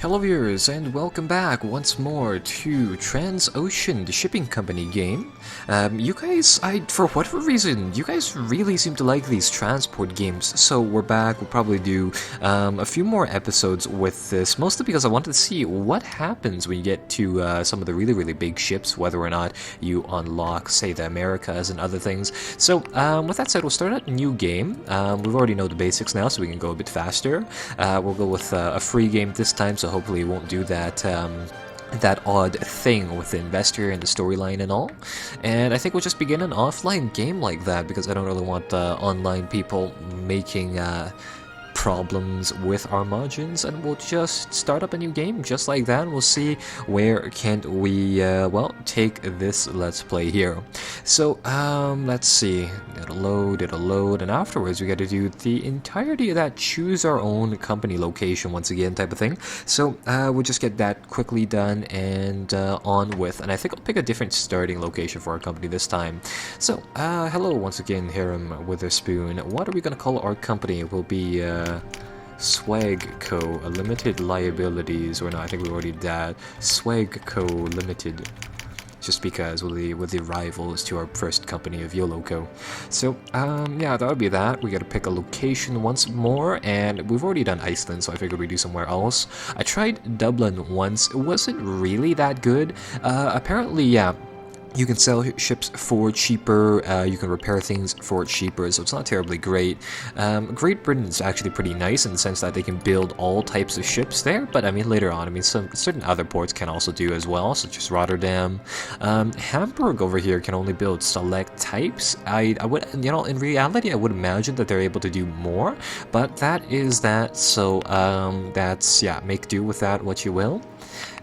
Hello viewers, and welcome back once more to TransOcean, the shipping company game. You guys, for whatever reason, you guys really seem to like these transport games, so we're back. We'll probably do a few more episodes with this, mostly because I wanted to see what happens when you get to some of the really big ships, whether or not you unlock, say, the Americas and other things. So, with that said, we'll start out a new game. We've already know the basics now, so we can go a bit faster. We'll go with a free game this time, so hopefully it won't do that that odd thing with the investor and the storyline and all. And I think we'll just begin an offline game like that because I don't really want online people making problems with our margins, and we'll just start up a new game just like that, and we'll see where can we well, take this let's play here. So let's see, it'll load, and afterwards we got to do the entirety of that choose our own company location once again type of thing. So we'll just get that quickly done and on with, and I think I'll pick a different starting location for our company this time. So hello once again, Hiram Witherspoon. What are we gonna call our company? It will be Swag Co. Limited Liabilities, or no, I think we already did that. Swag Co. Limited, just because with the rivals to our first company of YOLO Co. So yeah, that would be that. We gotta pick a location once more, and we've already done Iceland, so I figured we'd do somewhere else. I tried Dublin once. It wasn't really that good. Apparently, yeah, you can sell ships for cheaper, you can repair things for cheaper, so it's not terribly great. Great Britain's actually pretty nice in the sense that they can build all types of ships there, but I mean later on, I mean some certain other ports can also do as well, such as Rotterdam. Hamburg over here can only build select types. I would, you know, in reality I would imagine that they're able to do more, but that is that, so that's, yeah, make do with that what you will.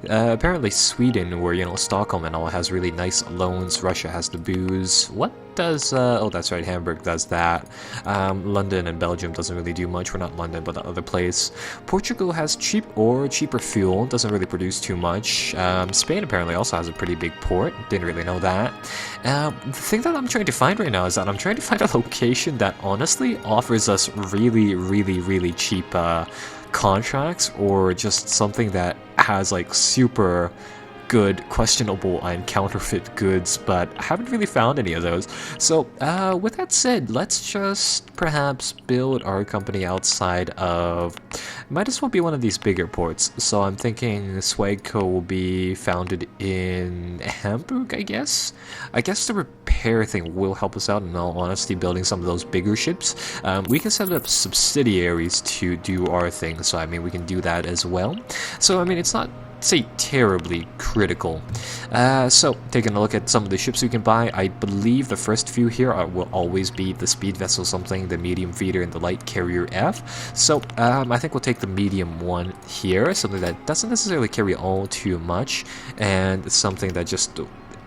Apparently Sweden, where, you know, Stockholm and all, has really nice loans. Russia has the booze. What does, oh that's right, Hamburg does that. London and Belgium doesn't really do much. We're not London, but the other place. Portugal has cheap or cheaper fuel, doesn't really produce too much. Spain apparently also has a pretty big port, didn't really know that. The thing that I'm trying to find right now is that I'm trying to find a location that honestly offers us really cheap contracts, or just something that has like super good questionable and counterfeit goods, but I haven't really found any of those. So with that said, let's just perhaps build our company outside of, might as well be one of these bigger ports. So I'm thinking Swagco will be founded in Hamburg, I guess the repair thing will help us out, in all honesty, building some of those bigger ships. We can set up subsidiaries to do our thing, so I mean we can do that as well. So I mean it's not, say, terribly critical. So taking a look at some of the ships we can buy, I believe the first few here will always be the speed vessel something, the medium feeder, and the light carrier F. So I think we'll take the medium one here, something that doesn't necessarily carry all too much, and something that just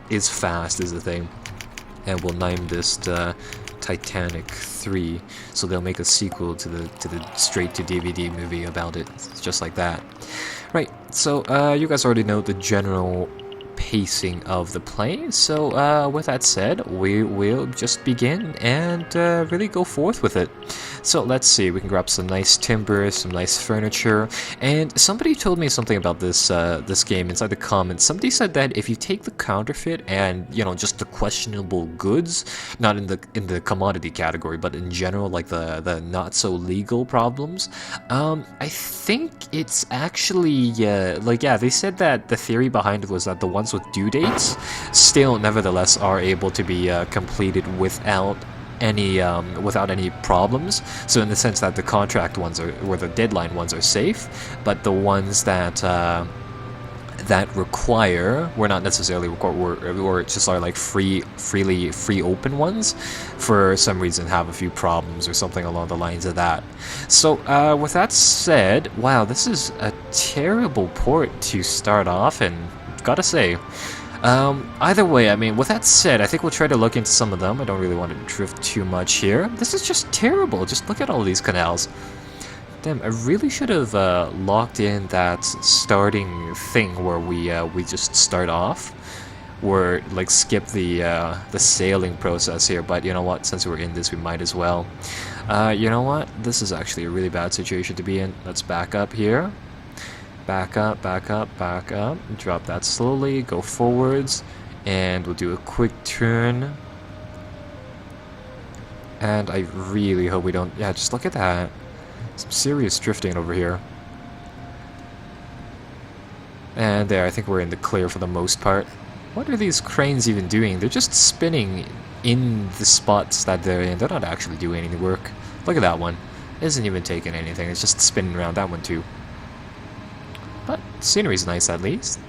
is fast is the thing. And we'll name this Titanic 3, so they'll make a sequel to the straight to DVD movie about it, just like that. Right, so you guys already know the general pacing of the play, so with that said, we will just begin and really go forth with it. So let's see, we can grab some nice timber, some nice furniture, and somebody told me something about this this game inside the comments. Somebody said that if you take the counterfeit and, you know, just the questionable goods, not in the commodity category, but in general, like the not so legal problems, I think it's actually like, yeah, they said that the theory behind it was that the ones with due dates still nevertheless are able to be completed without any problems. So in the sense that the contract ones are, or the deadline ones, are safe, but the ones that that require, we're not necessarily or just are like free open ones, for some reason have a few problems or something along the lines of that. So with that said, wow, this is a terrible port to start off, and gotta say, either way, I mean, with that said, I think we'll try to look into some of them. I don't really want to drift too much here. This is just terrible. Just look at all these canals. Damn, I really should have locked in that starting thing where we just start off, or like skip the sailing process here. But you know what? Since we're in this, we might as well. You know what? This is actually a really bad situation to be in. Let's back up here. Back up, back up, back up. Drop that slowly, go forwards, and we'll do a quick turn. And I really hope we don't... Yeah, just look at that. Some serious drifting over here. And there, I think we're in the clear for the most part. What are these cranes even doing? They're just spinning in the spots that they're in. They're not actually doing any work. Look at that one. It isn't even taking anything. It's just spinning around. That one too. But scenery's nice at least.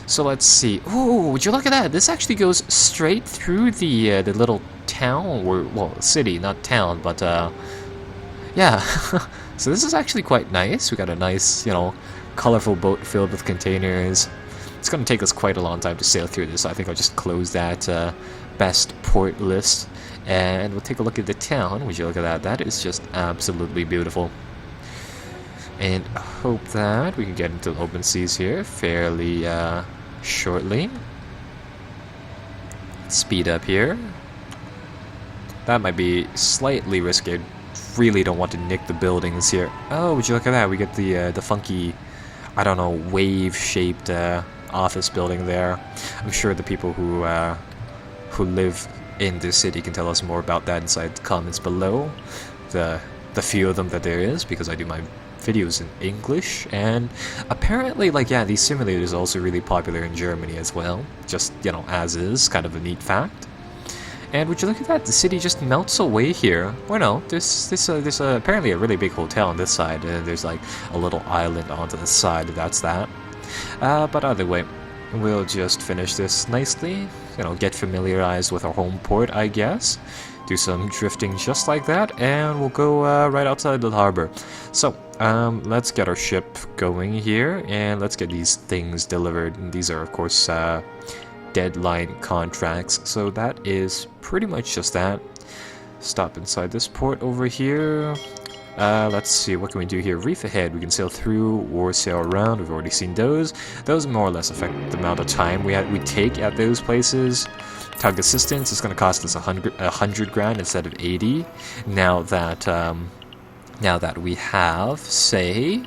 So let's see. Oh, would you look at that? This actually goes straight through the little town, or well, city, not town, but yeah. So this is actually quite nice. We got a nice, you know, colorful boat filled with containers. It's going to take us quite a long time to sail through this, so I think I'll just close that best port list. And we'll take a look at the town. Would you look at that? That is just absolutely beautiful. And I hope that we can get into the open seas here fairly shortly. Speed up here. That might be slightly risky. I really don't want to nick the buildings here. Oh, would you look at that? We get the funky, I don't know, wave-shaped office building there. I'm sure the people who live in this city can tell us more about that inside the comments below. The few of them that there is, because I do my videos in English, and apparently, like, yeah, these simulators are also really popular in Germany as well. Just, you know, as is, kind of a neat fact. And would you look at that? The city just melts away here. Or no, there's apparently a really big hotel on this side, and there's like a little island onto the side. That's that. But either way, we'll just finish this nicely. You know, get familiarized with our home port, I guess. Do some drifting just like that, and we'll go right outside the harbor. So, let's get our ship going here, and let's get these things delivered. And these are, of course, deadline contracts, so that is pretty much just that. Stop inside this port over here. Let's see, what can we do here? Reef ahead, we can sail through or sail around. We've already seen those. Those more or less affect the amount of time we take at those places. Tug assistance is going to cost us 100 grand instead of 80. Now that we have, say,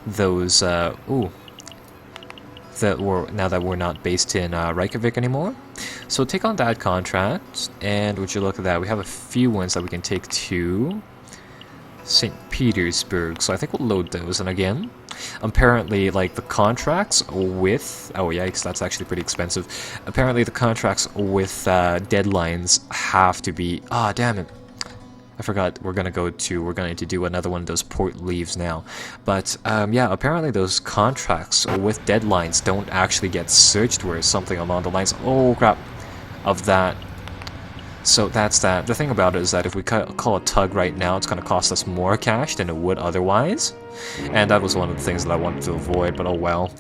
those now that we're not based in Reykjavik anymore. So take on that contract, and would you look at that? We have a few ones that we can take to St. Petersburg, so I think we'll load those. And again, apparently, like, the contracts with... Oh, yikes, that's actually pretty expensive. Apparently, the contracts with deadlines have to be... Ah, damn it. I forgot we're going to do another one of those port leaves now. But, yeah, apparently those contracts with deadlines don't actually get searched, where something along the lines... Oh, crap. Of that. So that's that. The thing about it is that if we call a tug right now, it's going to cost us more cash than it would otherwise. And that was one of the things that I wanted to avoid, but oh well.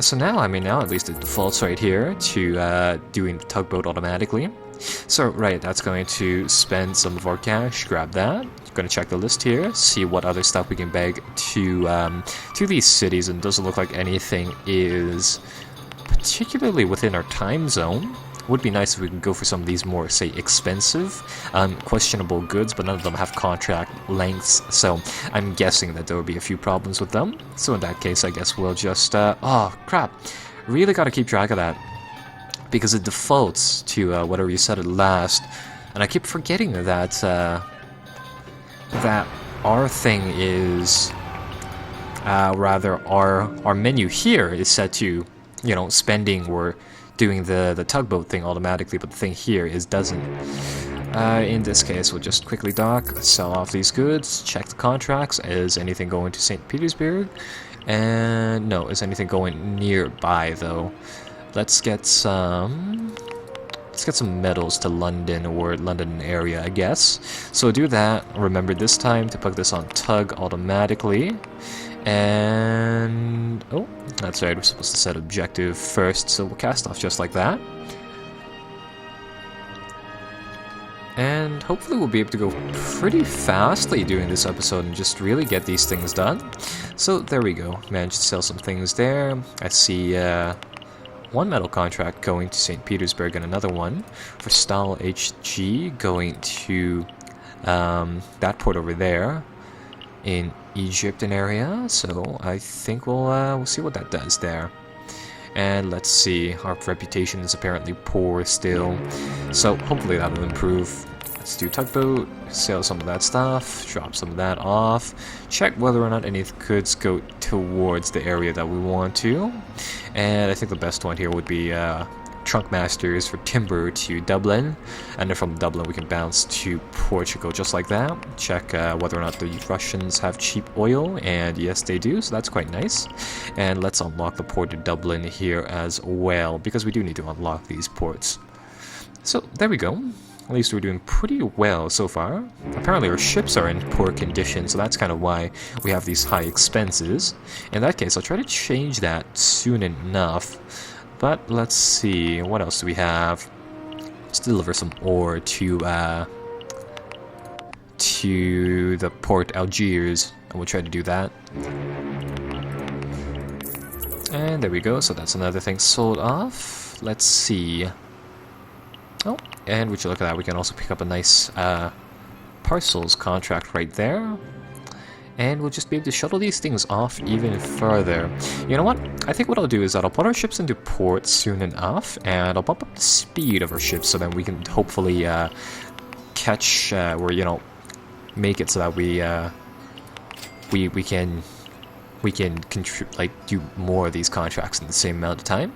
So now, now at least it defaults right here to doing the tugboat automatically. So, right, that's going to spend some of our cash. Grab that. Going to check the list here, see what other stuff we can beg to these cities, and it doesn't look like anything is particularly within our time zone. Would be nice if we could go for some of these more, say, expensive, questionable goods, but none of them have contract lengths, so I'm guessing that there will be a few problems with them. So in that case, I guess we'll just, oh, crap. Really gotta keep track of that, because it defaults to whatever you set it last, and I keep forgetting that, that our thing is, rather, our menu here is set to, you know, spending or doing the tugboat thing automatically, but the thing here is doesn't. In this case, we'll just quickly dock, sell off these goods, check the contracts. Is anything going to St. Petersburg? And no, is anything going nearby though? Let's get some metals to London or London area, I guess. So do that. Remember this time to put this on tug automatically. And oh, that's right, we're supposed to set objective first, so we'll cast off just like that. And hopefully we'll be able to go pretty fastly during this episode and just really get these things done. So there we go, managed to sell some things there. I see one metal contract going to St. Petersburg and another one for Stahl HG going to that port over there in Egyptian area, so I think we'll see what that does there. And let's see, our reputation is apparently poor still, so hopefully that'll improve. Let's do tugboat, sell some of that stuff, drop some of that off, check whether or not any goods go towards the area that we want to. And I think the best one here would be trunk masters for timber to Dublin, and then from Dublin we can bounce to Portugal just like that. Check whether or not the Russians have cheap oil, and yes they do, so that's quite nice. And let's unlock the port of Dublin here as well, because we do need to unlock these ports. So there we go. At least we're doing pretty well so far. Apparently our ships are in poor condition, so that's kind of why we have these high expenses. In that case, I'll try to change that soon enough. But let's see, what else do we have? Let's deliver some ore to the port Algiers, and we'll try to do that. And there we go, so that's another thing sold off. Let's see. Oh, and would you look at that, we can also pick up a nice parcels contract right there. And we'll just be able to shuttle these things off even further. You know what? I think what I'll do is that I'll put our ships into port soon enough, and I'll bump up the speed of our ships so that we can hopefully catch, or, you know, make it so that we can do more of these contracts in the same amount of time.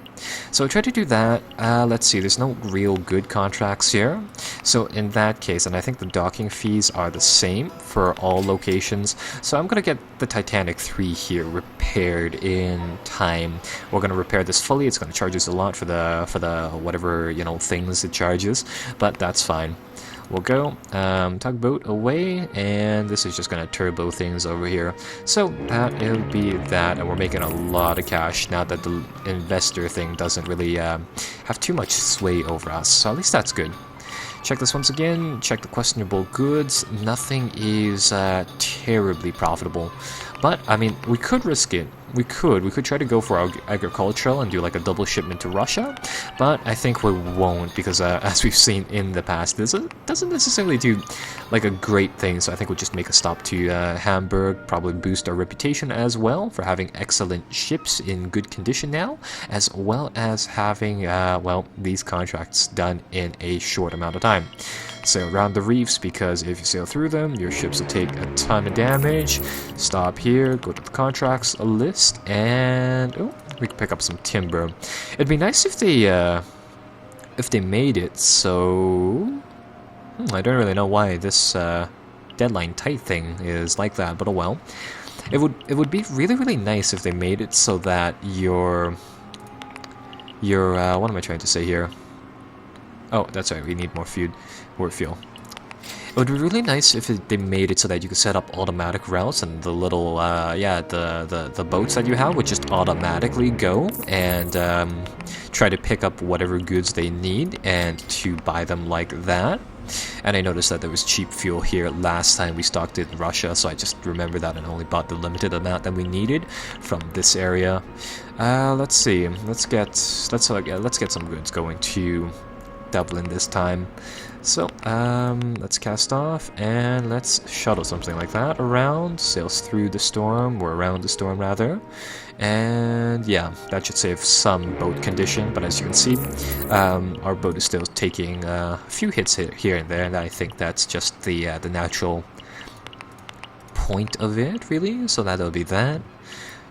So I try to do that. Let's see, there's no real good contracts here. So in that case, and I think the docking fees are the same for all locations, so I'm going to get the Titanic 3 here repaired in time. We're going to repair this fully. It's going to charge us a lot for the whatever, you know, things it charges, but that's fine. We'll go tugboat away, and this is just going to turbo things over here. So that'll be that, and we're making a lot of cash now that the investor thing doesn't really have too much sway over us. So at least that's good. Check this once again, check the questionable goods. Nothing is terribly profitable. But, I mean, we could risk it. We could try to go for agricultural and do like a double shipment to Russia, but I think we won't because as we've seen in the past, this doesn't necessarily do like a great thing, so I think we'll just make a stop to Hamburg, probably boost our reputation as well for having excellent ships in good condition now, as well as having, well, these contracts done in a short amount of time. Sail around the reefs, because if you sail through them, your ships will take a ton of damage. Stop here, go to the contracts list, and oh, we can pick up some timber. It'd be nice if they made it so. I don't really know why this deadline tight thing is like that, but oh well. It would be really nice if they made it so that your what am I trying to say here? Oh, that's right, we need more fuel. It would be really nice if they made it so that you could set up automatic routes, and the little, the boats that you have would just automatically go and try to pick up whatever goods they need and to buy them like that. And I noticed that there was cheap fuel here last time we stocked it in Russia, so I just remember that and only bought the limited amount that we needed from this area. Let's see. Let's get some goods going to Dublin this time. So let's cast off and let's shuttle something like that around, sails through the storm, or around the storm rather, and yeah, that should save some boat condition. But as you can see, our boat is still taking a few hits here and there, and I think that's just the natural point of it, really. So that'll be that.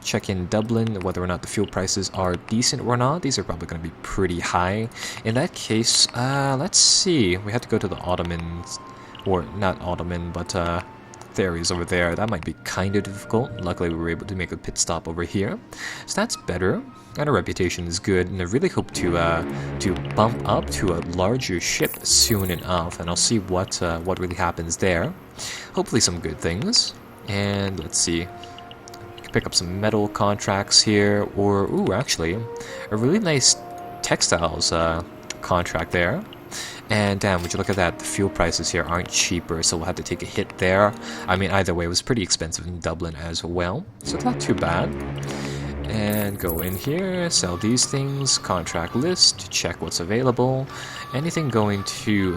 Check in Dublin whether or not the fuel prices are decent or not. These are probably going to be pretty high. In that case, let's see. We have to go to the Ottomans, or not Ottoman, but ferries over there. That might be kind of difficult. Luckily, we were able to make a pit stop over here, so that's better. And our reputation is good, and I really hope to bump up to a larger ship soon enough. And I'll see what really happens there. Hopefully, some good things. And let's see. Pick up some metal contracts here, or ooh, actually a really nice textiles contract there. And damn, would you look at that, the fuel prices here aren't cheaper, so we'll have to take a hit there. I mean, either way, it was pretty expensive in Dublin as well, so it's not too bad. And go in here, sell these things, contract list, check what's available. Anything going to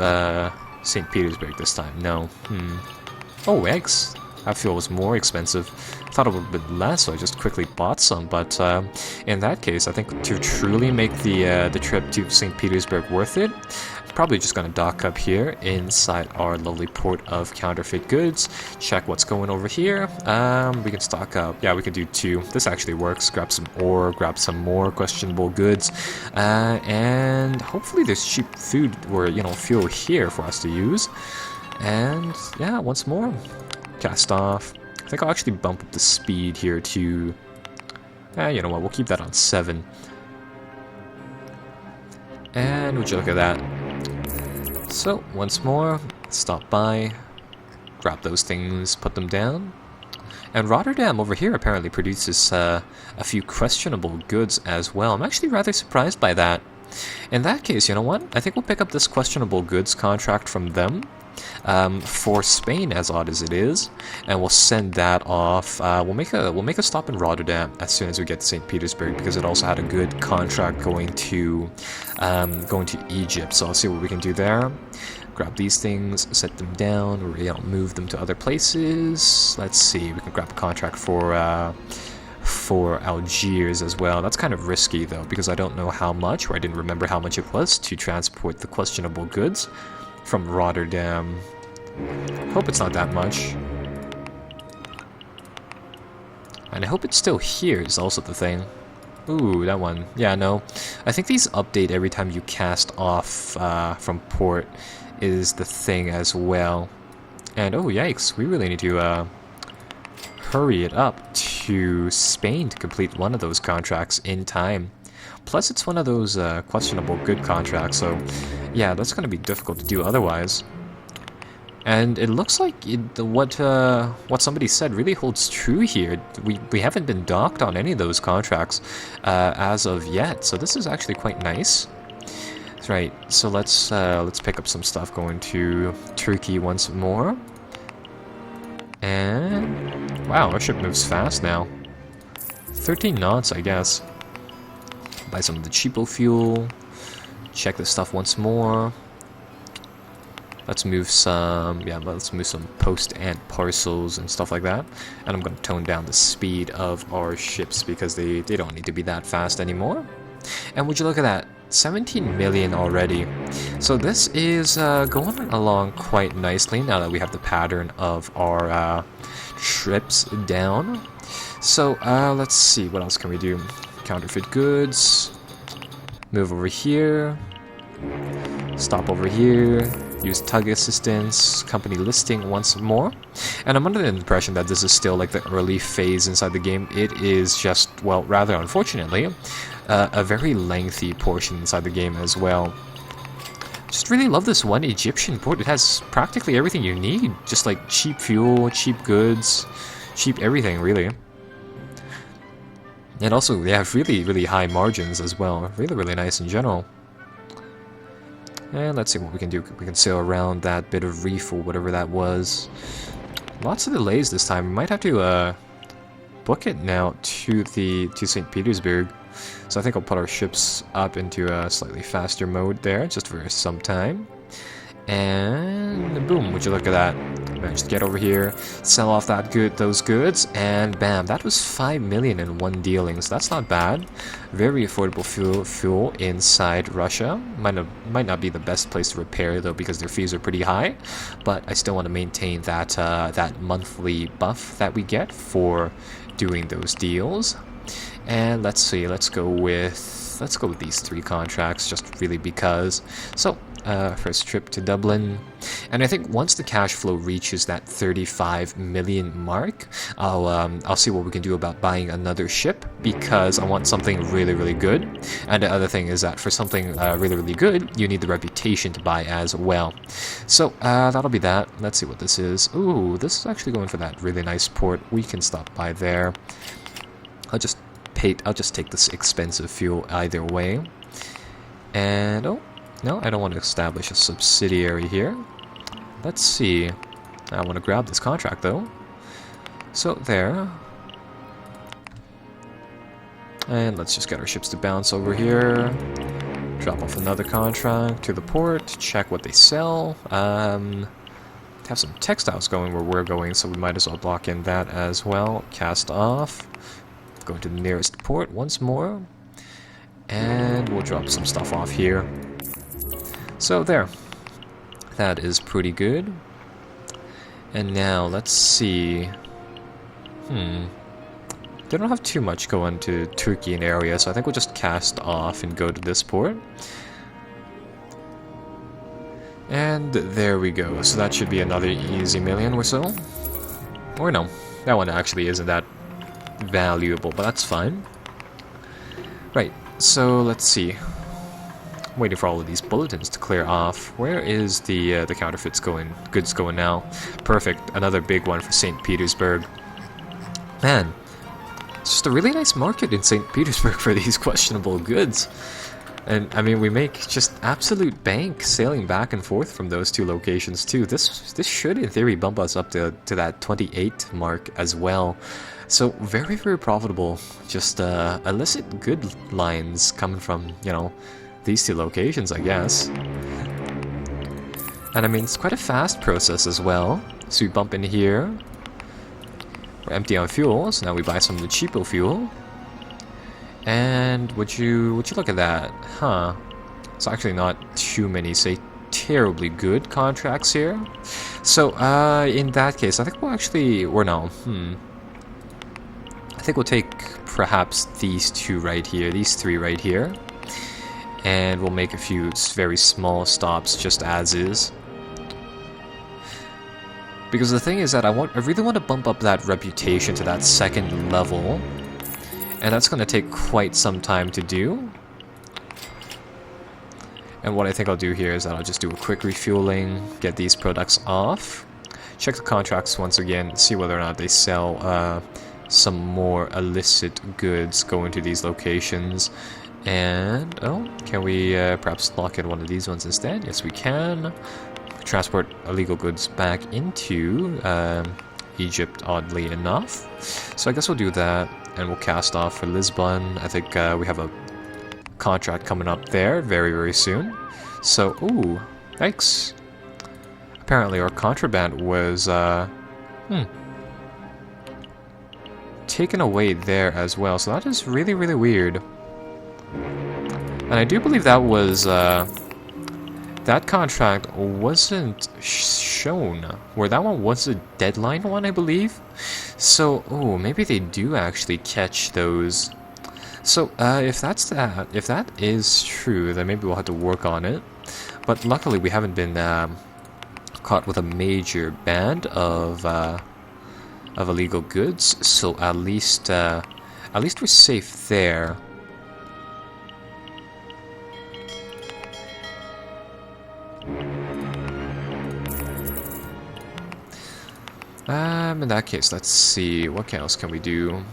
St. Petersburg this time? No. Oh, eggs. That fuel was more expensive. I thought it would have been less, so I just quickly bought some. But in that case, I think to truly make the trip to St. Petersburg worth it, I'm probably just going to dock up here inside our lovely port of counterfeit goods. Check what's going over here. We can stock up. Yeah, we can do 2. This actually works. Grab some ore, grab some more questionable goods, and hopefully there's cheap food or fuel here for us to use. And yeah, once more. Cast off. I think I'll actually bump up the speed here to... you know what, we'll keep that on 7. And would you look at that. So, once more, stop by, grab those things, put them down. And Rotterdam over here apparently produces a few questionable goods as well. I'm actually rather surprised by that. In that case, you know what? I think we'll pick up this questionable goods contract from them. For Spain, as odd as it is, and we'll send that off. We'll make a stop in Rotterdam as soon as we get to St. Petersburg, because it also had a good contract going to Egypt. So I'll see what we can do there. Grab these things, set them down, or move them to other places. Let's see. We can grab a contract for Algiers as well. That's kind of risky though, because I don't know how much, or I didn't remember how much it was to transport the questionable goods from Rotterdam. Hope it's not that much. And I hope it's still here is also the thing. Ooh, that one. Yeah, no. I think these update every time you cast off from port is the thing as well. And oh yikes, we really need to hurry it up to Spain to complete one of those contracts in time. Plus, it's one of those questionable good contracts, so yeah, that's going to be difficult to do otherwise. And it looks like what somebody said really holds true here. We haven't been docked on any of those contracts as of yet, so this is actually quite nice. That's right. So let's pick up some stuff going to Turkey once more. And wow, our ship moves fast now. 13 knots, I guess. Buy some of the cheapo fuel. Check this stuff once more. Let's move some post and parcels and stuff like that. And I'm going to tone down the speed of our ships because they don't need to be that fast anymore. And would you look at that? 17 million already. So this is going along quite nicely now that we have the pattern of our trips down. So let's see, what else can we do? Counterfeit goods. Move over here. Stop over here. Use tug assistance. Company listing once more. And I'm under the impression that this is still like the early phase inside the game. It is just, well, rather unfortunately, a very lengthy portion inside the game as well. Just really love this one Egyptian port. It has practically everything you need. Just like cheap fuel, cheap goods, cheap everything really. And also, they have really, really high margins as well. Really, really nice in general. And let's see what we can do. We can sail around that bit of reef or whatever that was. Lots of delays this time. We might have to book it now to St. Petersburg. So I think I'll put our ships up into a slightly faster mode there, just for some time. And boom, would you look at that? Managed to get over here, sell off those goods, and bam, that was 5 million in one dealing, so that's not bad. Very affordable fuel inside Russia. Might not be the best place to repair though, because their fees are pretty high, but I still want to maintain that that monthly buff that we get for doing those deals. And let's see, let's go with these 3 contracts, just really because. So first trip to Dublin, and I think once the cash flow reaches that 35 million mark, I'll see what we can do about buying another ship, because I want something really, really good. And the other thing is that for something really, really good, you need the reputation to buy as well. So that'll be that. Let's see what this is. Ooh, this is actually going for that really nice port. We can stop by there. I'll just take this expensive fuel either way. And oh, no, I don't want to establish a subsidiary here. Let's see. I want to grab this contract though. So there. And let's just get our ships to bounce over here. Drop off another contract to the port. Check what they sell. have some textiles going where we're going, so we might as well block in that as well. Cast off. Go to the nearest port once more. And we'll drop some stuff off here. So there. That is pretty good. And now, let's see. They don't have too much going to Turkey and area, so I think we'll just cast off and go to this port. And there we go. So that should be another easy million or so. Or no, that one actually isn't that valuable, but that's fine. Right, so let's see. Waiting for all of these bulletins to clear off. Where is the counterfeits goods going now? Perfect, another big one for St. Petersburg. Man, it's just a really nice market in St. Petersburg for these questionable goods. And, I mean, we make just absolute bank sailing back and forth from those two locations, too. This should, in theory, bump us up to that 28 mark as well. So, very, very profitable. Just illicit good lines coming from, you know, these two locations, I guess. And, I mean, it's quite a fast process as well. So, we bump in here. We're empty on fuel, so now we buy some of the cheapo fuel. And would you look at that? Huh. It's actually not too many, say, terribly good contracts here. So, in that case, I think we'll actually... Or no, I think we'll take perhaps these two right here, these three right here. And we'll make a few very small stops just as is. Because the thing is that I really want to bump up that reputation to that second level. And that's going to take quite some time to do. And what I think I'll do here is that I'll just do a quick refueling, get these products off, check the contracts once again, see whether or not they sell some more illicit goods going to these locations. And, oh, can we perhaps lock in one of these ones instead? Yes, we can. Transport illegal goods back into Egypt, oddly enough. So I guess we'll do that. And we'll cast off for Lisbon. I think we have a contract coming up there very, very soon. So, ooh, yikes. Apparently our contraband was, taken away there as well. So that is really, really weird. And I do believe that was, that contract wasn't shown. Where that one was a deadline one, I believe. So, oh, maybe they do actually catch those. So, if that is true, then maybe we'll have to work on it. But luckily, we haven't been caught with a major band of illegal goods. So at least we're safe there. In that case, let's see, what else can we do?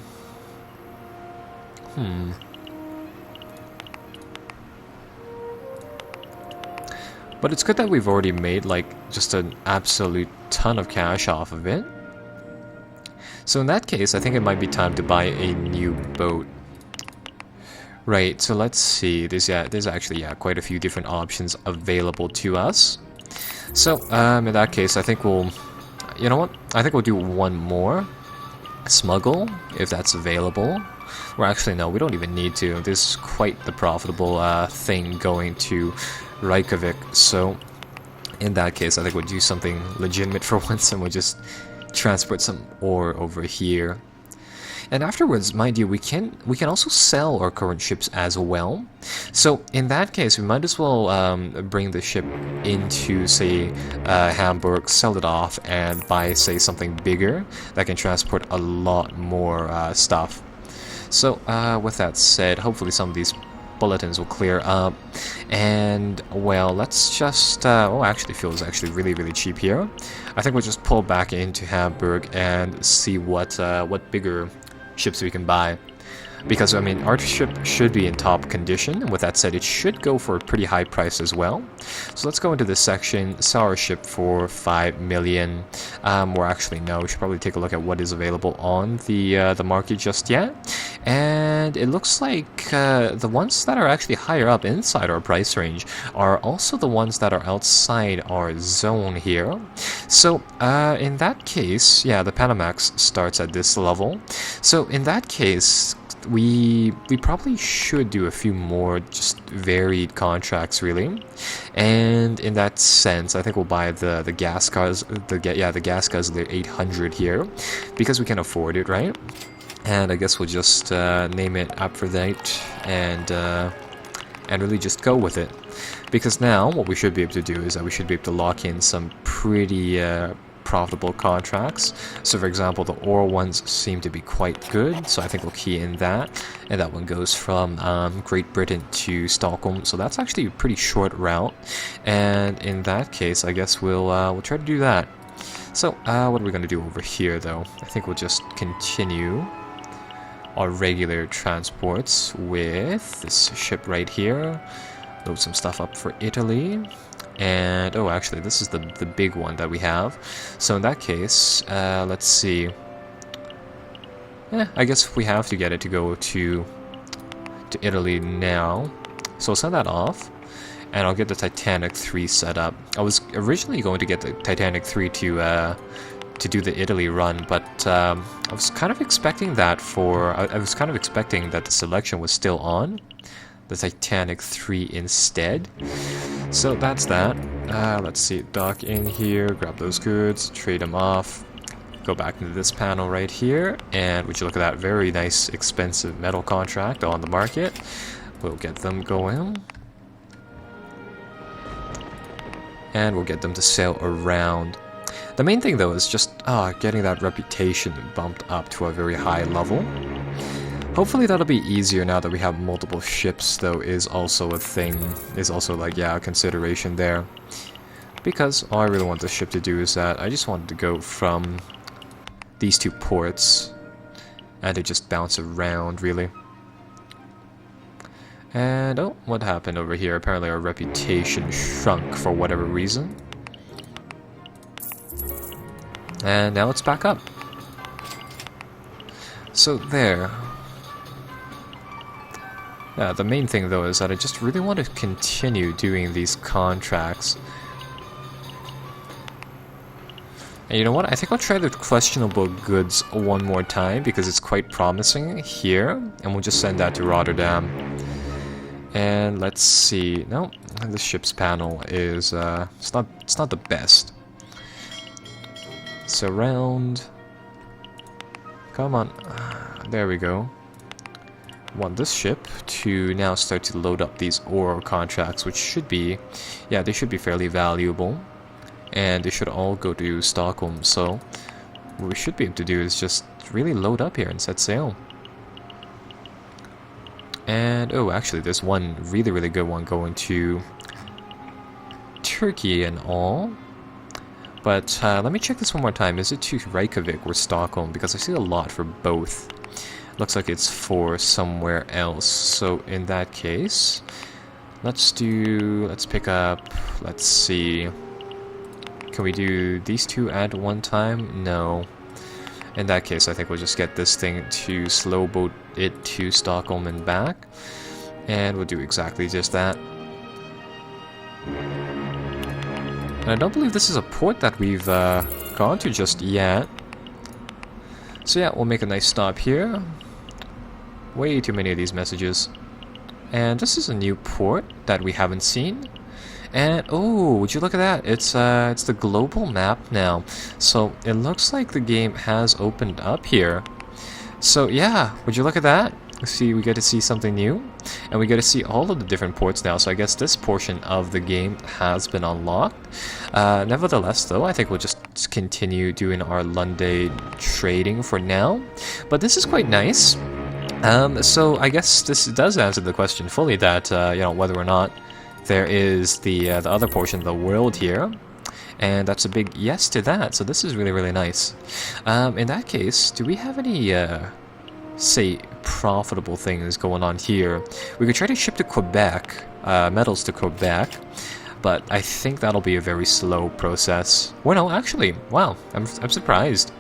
But it's good that we've already made, like, just an absolute ton of cash off of it. So in that case, I think it might be time to buy a new boat. Right, so let's see, there's actually, quite a few different options available to us. So, in that case, I think we'll... You know what? I think we'll do one more. Smuggle, if that's available. Or actually, no, we don't even need to. This is quite the profitable thing going to Reykjavik. So, in that case, I think we'll do something legitimate for once and we'll just transport some ore over here. And afterwards, mind you, we can also sell our current ships as well. So in that case, we might as well bring the ship into, say, Hamburg, sell it off, and buy, say, something bigger that can transport a lot more stuff. So with that said, hopefully some of these bulletins will clear up. And, well, let's just... oh, actually, fuel is actually really, really cheap here. I think we'll just pull back into Hamburg and see what bigger ships we can buy, because I mean our ship should be in top condition, and with that said it should go for a pretty high price as well. So let's go into this section, sell our ship for 5 million. Or actually no, we should probably take a look at what is available on the market just yet, And it looks like the ones that are actually higher up inside our price range are also the ones that are outside our zone here. So in that case, yeah, the Panamax starts at this level. So in that case, we probably should do a few more just varied contracts, really. And in that sense, I think we'll buy the gas cars, the gas guzzler 800 here, because we can afford it, right? And I guess we'll just name it Aphrodite and really just go with it. Because now what we should be able to do is that we should be able to lock in some pretty profitable contracts. So for example, the ore ones seem to be quite good, so I think we'll key in that. And that one goes from Great Britain to Stockholm, so that's actually a pretty short route. And in that case, I guess we'll try to do that. So what are we going to do over here, though? I think we'll just continue our regular transports with this ship right here. Load some stuff up for Italy. And, oh, actually, this is the big one that we have. So in that case, let's see. I guess we have to get it to go to Italy now. So I'll send that off. And I'll get the Titanic 3 set up. I was originally going to get the Titanic 3 to do the Italy run, but I was kind of expecting that I was kind of expecting that the selection was still on the Titanic 3 instead. So that's that. Let's see, dock in here, grab those goods, trade them off, go back into this panel right here, and would you look at that very nice expensive metal contract on the market. We'll get them going. And we'll get them to sail around. The main thing, though, is just getting that reputation bumped up to a very high level. Hopefully that'll be easier now that we have multiple ships, though, is also a thing, is also, like, yeah, a consideration there. Because all I really want the ship to do is that I just wanted to go from these two ports and to just bounce around, really. And, oh, what happened over here? Apparently our reputation shrunk for whatever reason. And now it's back up. So there. Yeah, the main thing though is that I just really want to continue doing these contracts. And you know what? I think I'll try the questionable goods one more time because it's quite promising here. And we'll just send that to Rotterdam. And let's see. No, the ship's panel is it's not the best. So round. Come on. There we go. Want this ship to now start to load up these ore contracts, which should be, yeah, they should be fairly valuable. And they should all go to Stockholm. So what we should be able to do is just really load up here and set sail. And, oh, actually, there's one really, really good one going to Turkey and all. But let me check this one more time. Is it to Reykjavik or Stockholm? Because I see a lot for both. Looks like it's for somewhere else. So in that case, let's pick up, let's see. Can we do these two at one time? No. In that case, I think we'll just get this thing to slow boat it to Stockholm and back. And we'll do exactly just that. And I don't believe this is a port that we've gone to just yet. So yeah, we'll make a nice stop here. Way too many of these messages. And this is a new port that we haven't seen. And oh, would you look at that? It's the global map now. So it looks like the game has opened up here. So yeah, would you look at that? See, we get to see something new, and we get to see all of the different ports now. So I guess this portion of the game has been unlocked. Nevertheless, though, I think we'll just continue doing our Lunday trading for now. But this is quite nice. So I guess this does answer the question fully that you know, whether or not there is the other portion of the world here. And that's a big yes to that. So this is really, really nice. In that case, do we have any say profitable things going on here? We could try to ship to Quebec, metals to Quebec, but I think that'll be a very slow process. Well, no, actually, wow, I'm surprised.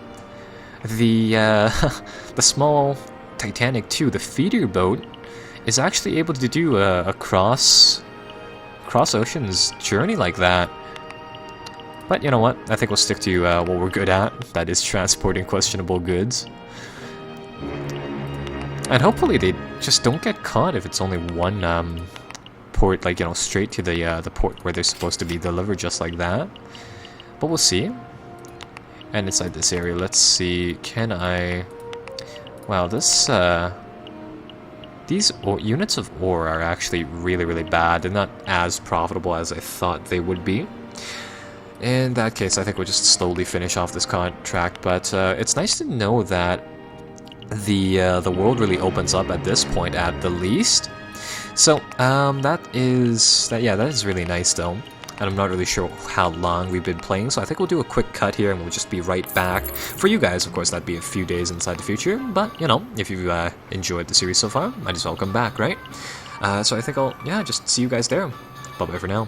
The the small Titanic 2, the feeder boat is actually able to do a cross oceans journey like that. But you know what? I think we'll stick to what we're good at. That is transporting questionable goods. And hopefully they just don't get caught if it's only one port, like, you know, straight to the port where they're supposed to be delivered just like that. But we'll see. And inside this area, let's see, can I... Wow, this, these units of ore are actually really, really bad. They're not as profitable as I thought they would be. In that case, I think we'll just slowly finish off this contract, but it's nice to know that the world really opens up at this point, at the least. So, that is really nice, though. And I'm not really sure how long we've been playing, so I think we'll do a quick cut here and we'll just be right back. For you guys, of course, that'd be a few days inside the future, but, you know, if you've enjoyed the series so far, might as well come back, right? So I think I'll, just see you guys there. Bye-bye for now.